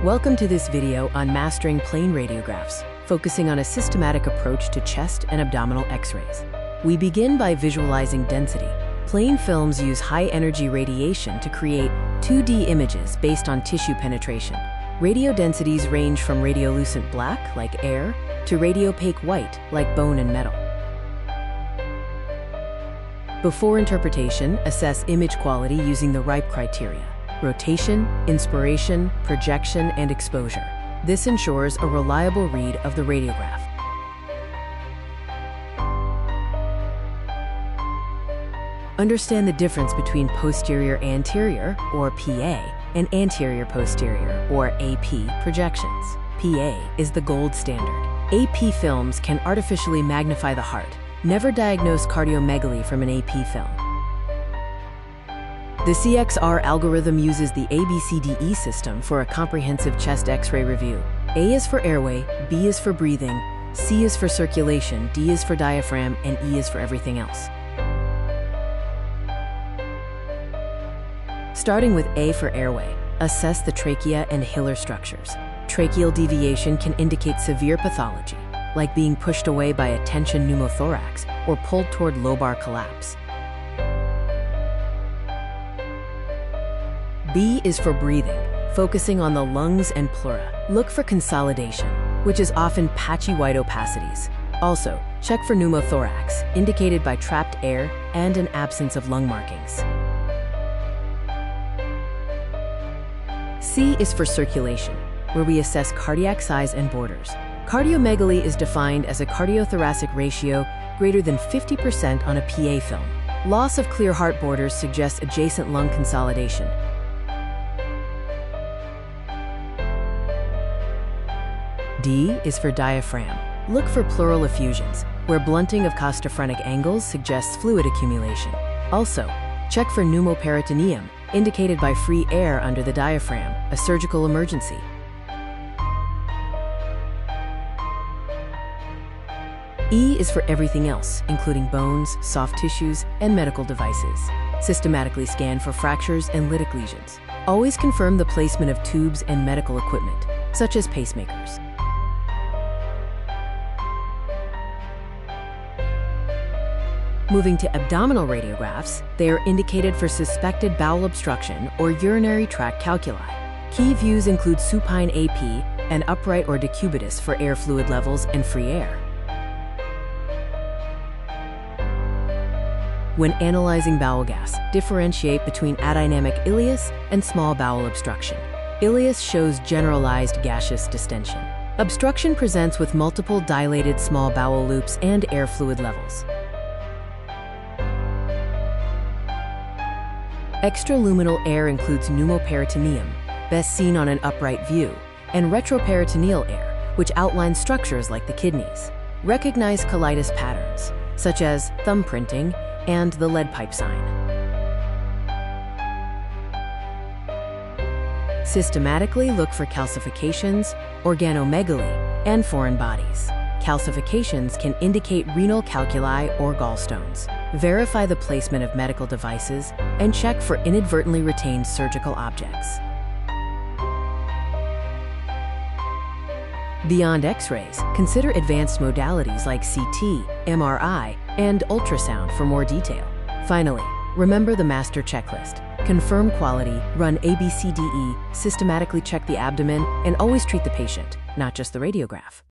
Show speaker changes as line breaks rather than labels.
Welcome to this video on mastering plain radiographs, focusing on a systematic approach to chest and abdominal X-rays. We begin by visualizing density. Plain films use high-energy radiation to create 2D images based on tissue penetration. Radio densities range from radiolucent black, like air, to radiopaque white, like bone and metal. Before interpretation, assess image quality using the RIPE criteria: rotation, inspiration, projection, and exposure. This ensures a reliable read of the radiograph. Understand the difference between posterior-anterior, or PA, and anterior-posterior, or AP, projections. PA is the gold standard. AP films can artificially magnify the heart. Never diagnose cardiomegaly from an AP film. The CXR algorithm uses the ABCDE system for a comprehensive chest X-ray review. A is for airway, B is for breathing, C is for circulation, D is for diaphragm, and E is for everything else. Starting with A for airway, assess the trachea and hilar structures. Tracheal deviation can indicate severe pathology, like being pushed away by a tension pneumothorax or pulled toward lobar collapse. B is for breathing, focusing on the lungs and pleura. Look for consolidation, which is often patchy white opacities. Also, check for pneumothorax, indicated by trapped air and an absence of lung markings. C is for circulation, where we assess cardiac size and borders. Cardiomegaly is defined as a cardiothoracic ratio greater than 50% on a PA film. Loss of clear heart borders suggests adjacent lung consolidation. D is for diaphragm. Look for pleural effusions, where blunting of costophrenic angles suggests fluid accumulation. Also, check for pneumoperitoneum, indicated by free air under the diaphragm, a surgical emergency. E is for everything else, including bones, soft tissues, and medical devices. Systematically scan for fractures and lytic lesions. Always confirm the placement of tubes and medical equipment, such as pacemakers. Moving to abdominal radiographs, they are indicated for suspected bowel obstruction or urinary tract calculi. Key views include supine AP and upright or decubitus for air fluid levels and free air. When analyzing bowel gas, differentiate between adynamic ileus and small bowel obstruction. Ileus shows generalized gaseous distension. Obstruction presents with multiple dilated small bowel loops and air fluid levels. Extraluminal air includes pneumoperitoneum, best seen on an upright view, and retroperitoneal air, which outlines structures like the kidneys. Recognize colitis patterns, such as thumbprinting and the lead pipe sign. Systematically look for calcifications, organomegaly, and foreign bodies. Calcifications can indicate renal calculi or gallstones. Verify the placement of medical devices and check for inadvertently retained surgical objects. Beyond X-rays, consider advanced modalities like CT, MRI, and ultrasound for more detail. Finally, remember the master checklist. Confirm quality, run ABCDE, systematically check the abdomen, and always treat the patient, not just the radiograph.